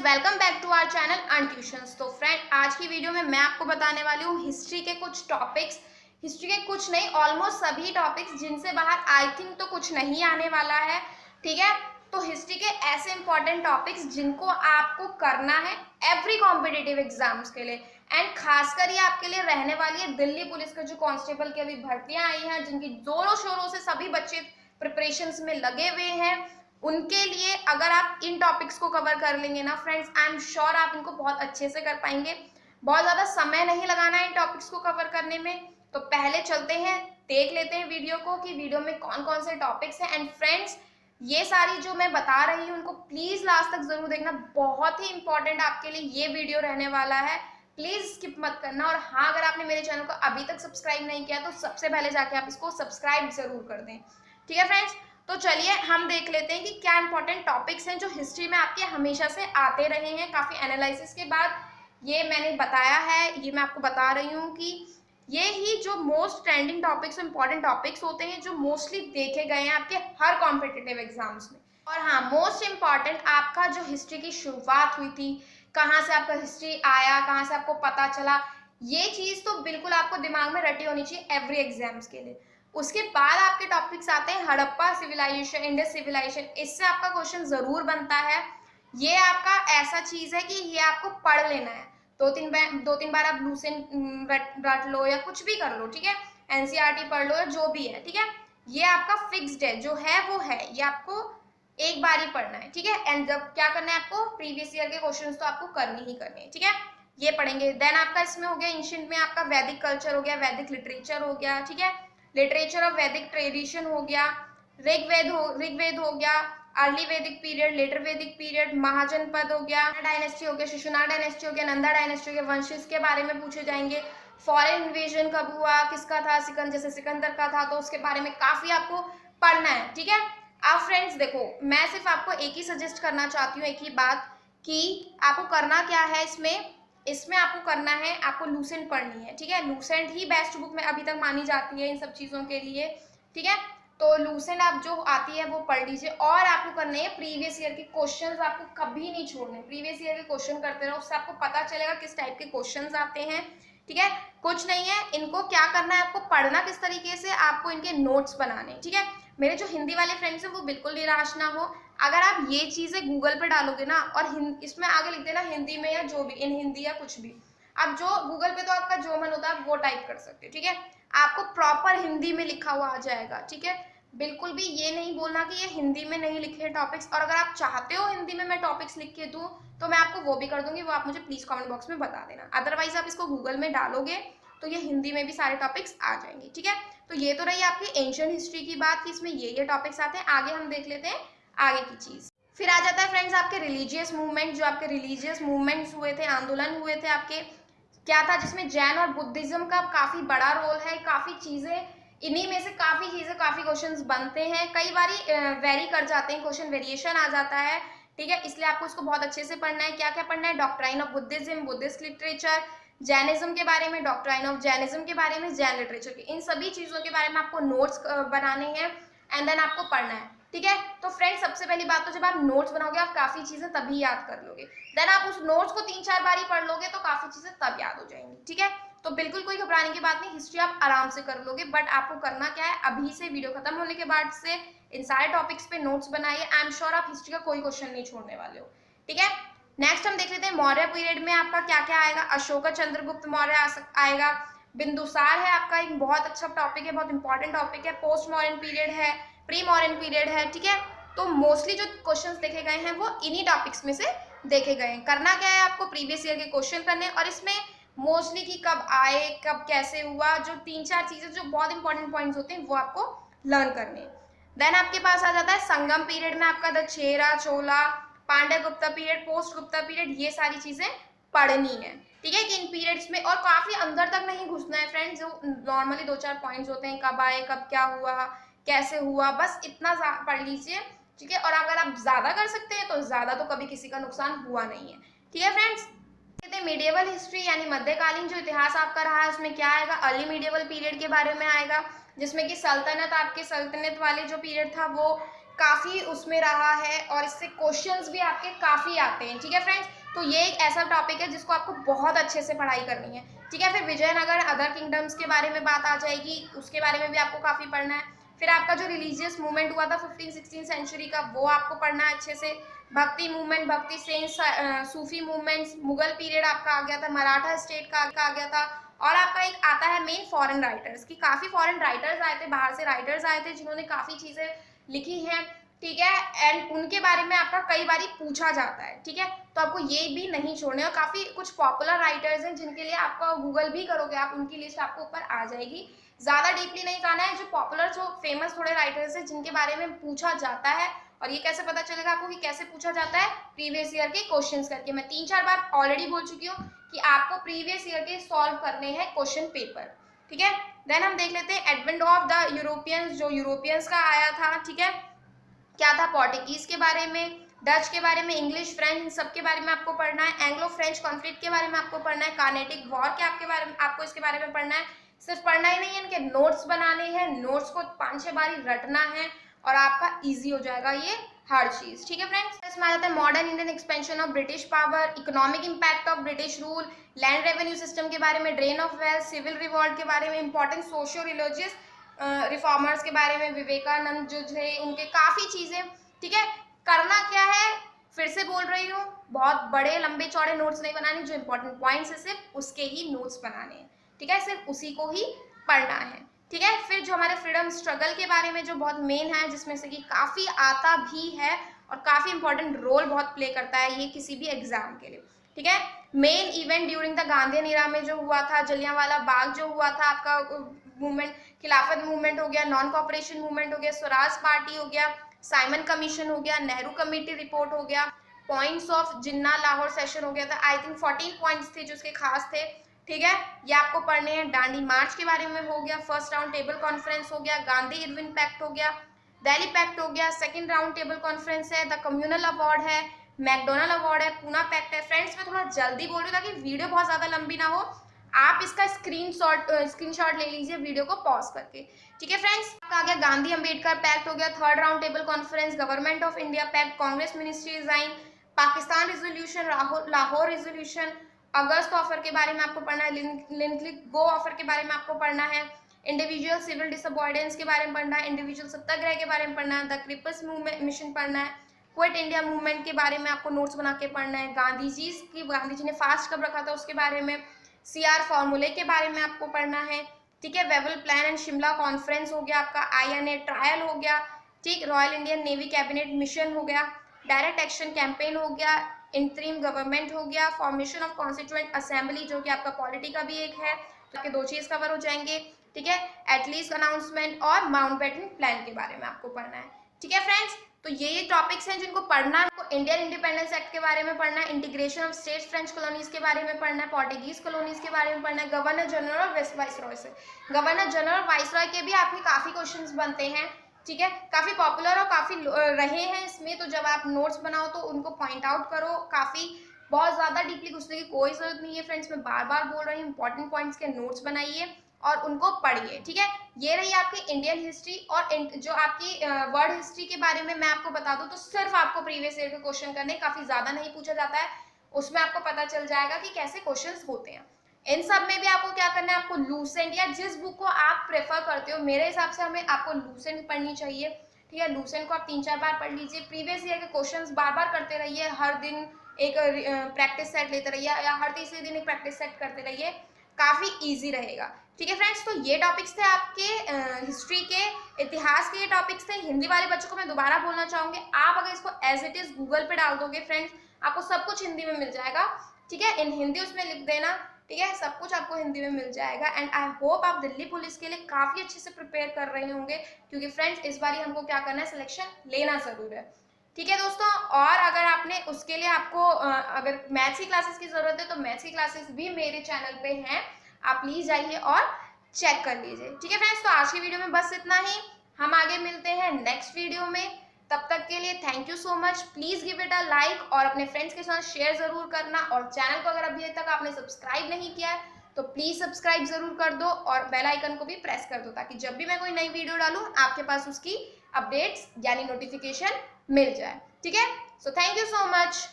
Welcome back to our channel earn tuitions. तो friend, आज की वीडियो में मैं आपको बताने वाली हूँ हिस्ट्री के कुछ टॉपिक्स। हिस्ट्री के कुछ नहीं, ऑलमोस्ट सभी टॉपिक्स जिनसे बाहर आई थिंक तो कुछ नहीं आने वाला है। ठीक है, तो हिस्ट्री के ऐसे इंपॉर्टेंट टॉपिक्स जिनको आपको करना है एवरी कॉम्पिटिटिव एग्जाम्स के लिए, एंड खासकर ये आपके लिए रहने वाली है दिल्ली पुलिस के जो कांस्टेबल की अभी भर्तियां आई हैं, जिनकी जोरों शोरों से सभी बच्चे प्रिपरेशंस में लगे हुए हैं, उनके लिए अगर आप इन टॉपिक्स को कवर कर लेंगे ना फ्रेंड्स, आई एम श्योर आप इनको बहुत अच्छे से कर पाएंगे। बहुत ज़्यादा समय नहीं लगाना है इन टॉपिक्स को कवर करने में। तो पहले चलते हैं, देख लेते हैं वीडियो को कि वीडियो में कौन कौन से टॉपिक्स हैं। एंड फ्रेंड्स, ये सारी जो मैं बता रही हूँ उनको प्लीज़ लास्ट तक ज़रूर देखना, बहुत ही इंपॉर्टेंट आपके लिए ये वीडियो रहने वाला है। प्लीज़ स्किप मत करना। और हाँ, अगर आपने मेरे चैनल को अभी तक सब्सक्राइब नहीं किया तो सबसे पहले जाके आप इसको सब्सक्राइब जरूर कर दें। ठीक है फ्रेंड्स, तो चलिए हम देख लेते हैं कि क्या इंपॉर्टेंट टॉपिक्स हैं जो हिस्ट्री में आपके हमेशा से आते रहे हैं। काफ़ी एनालिसिस के बाद ये मैंने बताया है, ये मैं आपको बता रही हूँ कि ये ही जो most trending topics, important topics होते हैं जो मोस्टली देखे गए हैं आपके हर कॉम्पिटिटिव एग्जाम्स में। और हाँ, मोस्ट इम्पॉर्टेंट, आपका जो हिस्ट्री की शुरुआत हुई थी, कहाँ से आपका हिस्ट्री आया, कहाँ से आपको पता चला, ये चीज़ तो बिल्कुल आपको दिमाग में रटी होनी चाहिए एवरी एग्जाम्स के लिए। उसके बाद आपके टॉपिक्स आते हैं हड़प्पा सिविलाइजेशन, इंडस सिविलाइजेशन। इससे आपका क्वेश्चन जरूर बनता है। ये आपका ऐसा चीज है कि ये आपको पढ़ लेना है, दो तीन बार आप लूसेंट रट लो या कुछ भी कर लो। ठीक है, एनसीईआरटी पढ़ लो या जो भी है। ठीक है, ये आपका फिक्स्ड है, जो है वो है, ये आपको एक बार ही पढ़ना है। ठीक है, एंड जब क्या करना है आपको, प्रीवियस ईयर के क्वेश्चन तो आपको करनी ही करनी है। ठीक है, ये पढ़ेंगे। देन आपका इसमें हो गया एंशिएंट में आपका वैदिक कल्चर हो गया, वैदिक लिटरेचर हो गया। ठीक है, लिटरेचर ऑफ वैदिक ट्रेडिशन हो गया, ऋग्वेद हो गया, अर्ली वैदिक पीरियड, लेटर वैदिक पीरियड, महाजनपद हो गया, डायनेस्टी हो गया, शिशुनाग डायनेस्टी हो गया, नंदा डायनेस्टी हो गया, वंशज के बारे में पूछे जाएंगे। फॉरेन इन्वेजन कब हुआ, किसका था, जैसे सिकंदर का था, तो उसके बारे में काफी आपको पढ़ना है। ठीक है, अब फ्रेंड्स देखो, मैं सिर्फ आपको एक ही सजेस्ट करना चाहती हूँ, एक ही बात, कि आपको करना क्या है इसमें आपको करना है, आपको लूसेंट पढ़नी है। ठीक है, लूसेंट ही बेस्ट बुक में अभी तक मानी जाती है इन सब चीज़ों के लिए। ठीक है, तो लूसेंट आप जो आती है वो पढ़ लीजिए। और आपको करने हैं प्रीवियस ईयर के क्वेश्चंस, आपको कभी नहीं छोड़ने, प्रीवियस ईयर के क्वेश्चन करते रहो, उससे आपको पता चलेगा किस टाइप के क्वेश्चंस आते हैं। ठीक है, कुछ नहीं है, इनको क्या करना है, आपको पढ़ना किस तरीके से, आपको इनके नोट्स बनाने। ठीक है, मेरे जो हिंदी वाले फ्रेंड्स हैं वो बिल्कुल निराश ना हो। अगर आप ये चीज़ें गूगल पे डालोगे ना, और इसमें आगे लिख देना हिंदी में या जो भी, इन हिंदी या कुछ भी, आप जो गूगल पे तो आपका जो मन होता है वो टाइप कर सकते हो। ठीक है, आपको प्रॉपर हिंदी में लिखा हुआ आ जाएगा। ठीक है, बिल्कुल भी ये नहीं बोलना कि ये हिंदी में नहीं लिखे टॉपिक्स। और अगर आप चाहते हो हिंदी में मैं टॉपिक्स लिख के दूँ तो मैं आपको वो भी कर दूंगी, वो आप मुझे प्लीज़ कमेंट बॉक्स में बता देना। अदरवाइज आप इसको गूगल में डालोगे तो ये हिंदी में भी सारे टॉपिक्स आ जाएंगे। ठीक है, तो ये तो रही आपकी एंशिएंट हिस्ट्री की बात कि इसमें ये टॉपिक्स आते हैं। आगे हम देख लेते हैं आगे की चीज़। फिर आ जाता है फ्रेंड्स आपके रिलीजियस मूवमेंट, जो आपके रिलीजियस मूवमेंट्स हुए थे, आंदोलन हुए थे आपके, क्या था, जिसमें जैन और बुद्धिज्म का काफ़ी बड़ा रोल है। काफ़ी चीज़ें, इन्हीं में से काफ़ी चीज़ें, काफ़ी क्वेश्चंस बनते हैं, कई बारी वेरी कर जाते हैं, क्वेश्चन वेरिएशन आ जाता है। ठीक है, इसलिए आपको इसको बहुत अच्छे से पढ़ना है। क्या क्या पढ़ना है, doctrine of Buddhism, Buddhist literature, Jainism के बारे में, डॉक्ट्राइन ऑफ जैनिज्म के बारे में, जैन लिटरेचर के, इन सभी चीज़ों के बारे में आपको नोट्स बनाने हैं एंड देन आपको पढ़ना है। ठीक है, तो फ्रेंड्स सबसे पहली बात, तो जब आप नोट्स बनाओगे आप काफ़ी चीज़ें तभी याद कर लोगे। देन आप उस नोट्स को 3-4 बार ही पढ़ लोगे तो काफ़ी चीज़ें तब याद हो जाएंगी। ठीक है, तो बिल्कुल कोई घबराने की बात नहीं, हिस्ट्री आप आराम से कर लोगे। बट आपको करना क्या है, अभी से वीडियो खत्म होने के बाद से इन सारे टॉपिक्स पे नोट्स बनाइए। आई एम श्योर आप हिस्ट्री का कोई क्वेश्चन नहीं छोड़ने वाले हो। ठीक है, नेक्स्ट हम देख लेते हैं मौर्य पीरियड में आपका क्या क्या आएगा। अशोक चंद्रगुप्त मौर्य आएगा, बिंदुसार है आपका, एक बहुत अच्छा टॉपिक है, बहुत इंपॉर्टेंट टॉपिक है। पोस्ट मॉडर्न पीरियड है, प्री मॉडर्न पीरियड है। ठीक है, तो मोस्टली जो क्वेश्चंस देखे गए हैं वो इन्हीं टॉपिक्स में से देखे गए हैं। करना क्या है, आपको प्रीवियस ईयर के क्वेश्चन करने, और इसमें मोस्टली कि कब आए, कब कैसे हुआ, जो 3-4 चीजें जो बहुत इंपॉर्टेंट पॉइंट्स होते हैं वो आपको लर्न करने। देन आपके पास आ जाता है संगम पीरियड में आपका दक्षेरा, Chola, Pandya Gupta period, post Gupta period, ये सारी चीजें पढ़नी है। ठीक है, कि इन पीरियड्स में, और काफी अंदर तक नहीं घुसना है फ्रेंड्स, जो नॉर्मली 2-4 पॉइंट्स होते हैं, कब आए, कब क्या हुआ, कैसे हुआ, बस इतना पढ़ लीजिए। ठीक है, और अगर आप ज्यादा कर सकते हैं तो ज्यादा, तो कभी किसी का नुकसान हुआ नहीं है। ठीक है फ्रेंड्स, मिडिएवल हिस्ट्री यानी मध्यकालीन जो इतिहास आपका रहा है उसमें क्या आएगा, अर्ली मिडिएवल पीरियड के बारे में आएगा, जिसमें कि सल्तनत, आपके सल्तनत वाले जो पीरियड था वो काफ़ी उसमें रहा है और इससे क्वेश्चंस भी आपके काफ़ी आते हैं। ठीक है फ्रेंड्स, तो ये एक ऐसा टॉपिक है जिसको आपको बहुत अच्छे से पढ़ाई करनी है। ठीक है, फिर विजयनगर अदर किंगडम्स के बारे में बात आ जाएगी, उसके बारे में भी आपको काफ़ी पढ़ना है। फिर आपका जो रिलीजियस मूवमेंट हुआ था 15-16 सेंचुरी का, वो आपको पढ़ना है अच्छे से। भक्ति मूवमेंट, भक्ति सेंस, सूफी मूवमेंट्स, मुगल पीरियड आपका आ गया था, मराठा स्टेट का आ गया था। और आपका एक आता है मेन फॉरेन राइटर्स की, काफ़ी फॉरेन राइटर्स आए थे, बाहर से राइटर्स आए थे जिन्होंने काफ़ी चीज़ें लिखी हैं। ठीक है, एंड उनके बारे में आपका कई बार पूछा जाता है। ठीक है, तो आपको ये भी नहीं छोड़ने, और काफ़ी कुछ पॉपुलर राइटर्स हैं जिनके लिए आपका गूगल भी करोगे आप, उनकी लिस्ट आपको ऊपर आ जाएगी। ज़्यादा डीपली नहीं जाना है, जो पॉपुलर जो फेमस थोड़े राइटर्स हैं जिनके बारे में पूछा जाता है। और ये कैसे पता चलेगा आपको कि कैसे पूछा जाता है? प्रीवियस ईयर के क्वेश्चंस करके। मैं 3-4 बार ऑलरेडी बोल चुकी हूँ कि आपको प्रीवियस ईयर के सॉल्व करने हैं क्वेश्चन पेपर। ठीक है, देन हम देख लेते हैं एडवेंट ऑफ द यूरोपियंस, जो यूरोपियंस का आया था। ठीक है, क्या था? पोर्टुगीज के बारे में, डच के बारे में, इंग्लिश, फ्रेंच, इन सब के बारे में आपको पढ़ना है। एंग्लो फ्रेंच कॉन्फ्लिक्ट के बारे में आपको पढ़ना है। कार्नेटिक वॉर के आपके बारे में आपको इसके बारे में पढ़ना है। सिर्फ पढ़ना ही नहीं है, इनके नोट्स बनाने हैं, नोट्स को 5-6 बार रटना है और आपका इजी हो जाएगा ये हर चीज। ठीक है फ्रेंड्स, इसमें आ जाता है modern Indian expansion of British power, economic impact of British rule, land revenue system के बारे में, drain of wealth, civil revolt के बारे में, इंपॉर्टेंट सोशियो रिलीजियस रिफॉर्मर्स के बारे में, विवेकानंद जो थे उनके काफ़ी चीज़ें। ठीक है, करना क्या है, फिर से बोल रही हूँ, बहुत बड़े लंबे चौड़े नोट्स नहीं बनाने, जो इंपॉर्टेंट पॉइंट्स है सिर्फ उसके ही नोट्स बनाने हैं। ठीक है, सिर्फ उसी को ही पढ़ना है। ठीक है, फिर जो हमारे फ्रीडम स्ट्रगल के बारे में जो बहुत मेन है, जिसमें से कि काफ़ी आता भी है और काफ़ी इंपॉर्टेंट रोल बहुत प्ले करता है ये किसी भी एग्जाम के लिए। ठीक है, main event during the Gandhian era में जो हुआ था, जलियांवाला बाग जो हुआ था आपका मूवमेंट, खिलाफत मूवमेंट हो गया, नॉन कॉपरेशन मूवमेंट हो गया, स्वराज पार्टी हो गया, साइमन कमीशन हो गया, नेहरू कमेटी रिपोर्ट हो गया, points of Jinnah Lahore session हो गया था। आई थिंक 14 पॉइंट्स थे जो उसके खास थे। ठीक है, ये आपको पढ़ने हैं। दांडी मार्च के बारे में हो गया, फर्स्ट राउंड टेबल कॉन्फ्रेंस हो गया, गांधी इरविन पैक्ट हो गया, दिल्ली पैक्ट हो गया, सेकंड राउंड टेबल कॉन्फ्रेंस है, द कम्युनल अवार्ड है, मैकडोनल्ड अवार्ड है, पूना पैक्ट है। फ्रेंड्स मैं थोड़ा जल्दी बोल रही हूँ ताकि वीडियो बहुत ज्यादा लंबी ना हो, आप इसका स्क्रीनशॉट ले लीजिए वीडियो को पॉज करके। ठीक है फ्रेंड्स, आ गया गांधी अंबेडकर पैक्ट हो गया, third round table conference, government of India pact, Congress ministry resign, Pakistan resolution, Lahore resolution, August offer के बारे में आपको पढ़ना है, लिंकलिक गो ऑफर के बारे में आपको पढ़ना है, इंडिविजुअल सिविल डिसअबॉर्डेंस के बारे में पढ़ना है, इंडिविजुअल सत्याग्रह के बारे में पढ़ना है, द क्रिपस मूवमेंट मिशन पढ़ना है, क्विट इंडिया मूवमेंट के बारे में आपको नोट्स बना के पढ़ना है, गांधी जी ने फास्ट कब रखा था उसके बारे में, सीआर फॉर्मूले के बारे में आपको पढ़ना है। ठीक है, Wavell plan and Shimla conference हो गया आपका, आईएनए ट्रायल हो गया, ठीक, royal Indian navy cabinet mission हो गया, डायरेक्ट एक्शन कैंपेन हो गया, इंटरिम गवर्नमेंट हो गया, फॉर्मेशन ऑफ कॉन्स्टिट्यूएंट असेंबली जो कि आपका पॉलिटी का भी एक है, तो आपके 2 चीज कवर हो जाएंगे। ठीक है, एटलीस्ट अनाउंसमेंट और माउंटबेटन प्लान के बारे में आपको पढ़ना है। ठीक है फ्रेंड्स, तो ये टॉपिक्स हैं जिनको पढ़ना है। तो इंडियन इंडिपेंडेंस एक्ट के बारे में पढ़ना है, integration of states French colonies के बारे में पढ़ना है, पोर्टुगीज कॉलोनीज के बारे में पढ़ना है, गवर्नर जनरल और वाइसरॉय से, गवर्नर जनरल और वाइसरॉय के भी आपके काफी क्वेश्चंस बनते हैं। ठीक है, काफी पॉपुलर और काफी रहे हैं इसमें, तो जब आप नोट्स बनाओ तो उनको पॉइंट आउट करो। काफी बहुत ज्यादा डीपली घुसने की कोई जरूरत नहीं है फ्रेंड्स, मैं बार बार बोल रही हूँ, इंपॉर्टेंट पॉइंट्स के नोट्स बनाइए और उनको पढ़िए। ठीक है, ये रही आपकी इंडियन हिस्ट्री। और जो आपकी वर्ल्ड हिस्ट्री के बारे में मैं आपको बता दूं तो सिर्फ आपको प्रीवियस ईयर के क्वेश्चन करने, काफी ज्यादा नहीं पूछा जाता है, उसमें आपको पता चल जाएगा कि कैसे क्वेश्चंस होते हैं। इन सब में भी आपको क्या करना है, आपको लूसेंट या जिस बुक को आप प्रेफर करते हो, मेरे हिसाब से हमें आपको लूसेंट पढ़नी चाहिए। ठीक है, लूसेंट को आप 3-4 बार पढ़ लीजिए, प्रीवियस ईयर के क्वेश्चंस बार बार करते रहिए, हर दिन एक प्रैक्टिस सेट लेते रहिए या हर तीसरे दिन एक प्रैक्टिस सेट करते रहिए, काफी ईजी रहेगा। ठीक है फ्रेंड्स, तो ये टॉपिक्स थे आपके हिस्ट्री के, इतिहास के ये टॉपिक्स थे। हिंदी वाले बच्चों को मैं दोबारा बोलना चाहूंगी, आप अगर इसको एज इट इज गूगल पे डाल दोगे फ्रेंड्स, आपको सब कुछ हिंदी में मिल जाएगा। ठीक है, इन हिंदी उसमें लिख देना, ठीक है, सब कुछ आपको हिंदी में मिल जाएगा। एंड आई होप आप दिल्ली पुलिस के लिए काफी अच्छे से प्रिपेयर कर रहे होंगे, क्योंकि फ्रेंड्स इस बार हमको क्या करना है, सिलेक्शन लेना जरूर है। ठीक है दोस्तों, और अगर आपने उसके लिए आपको अगर मैथ्स की क्लासेस की जरूरत है तो मैथ्स की क्लासेस भी मेरे चैनल पे हैं, आप प्लीज जाइए और चेक कर लीजिए। ठीक है फ्रेंड्स, तो आज की वीडियो में बस इतना ही, हम आगे मिलते हैं नेक्स्ट वीडियो में। तब तक के लिए thank you so much, please give it a like और अपने फ्रेंड्स के साथ शेयर जरूर करना, और चैनल को अगर अभी तक आपने सब्सक्राइब नहीं किया है तो प्लीज सब्सक्राइब जरूर कर दो और बेल आइकन को भी प्रेस कर दो, ताकि जब भी मैं कोई नई वीडियो डालूं आपके पास उसकी अपडेट्स यानी नोटिफिकेशन मिल जाए। ठीक है, so thank you so much.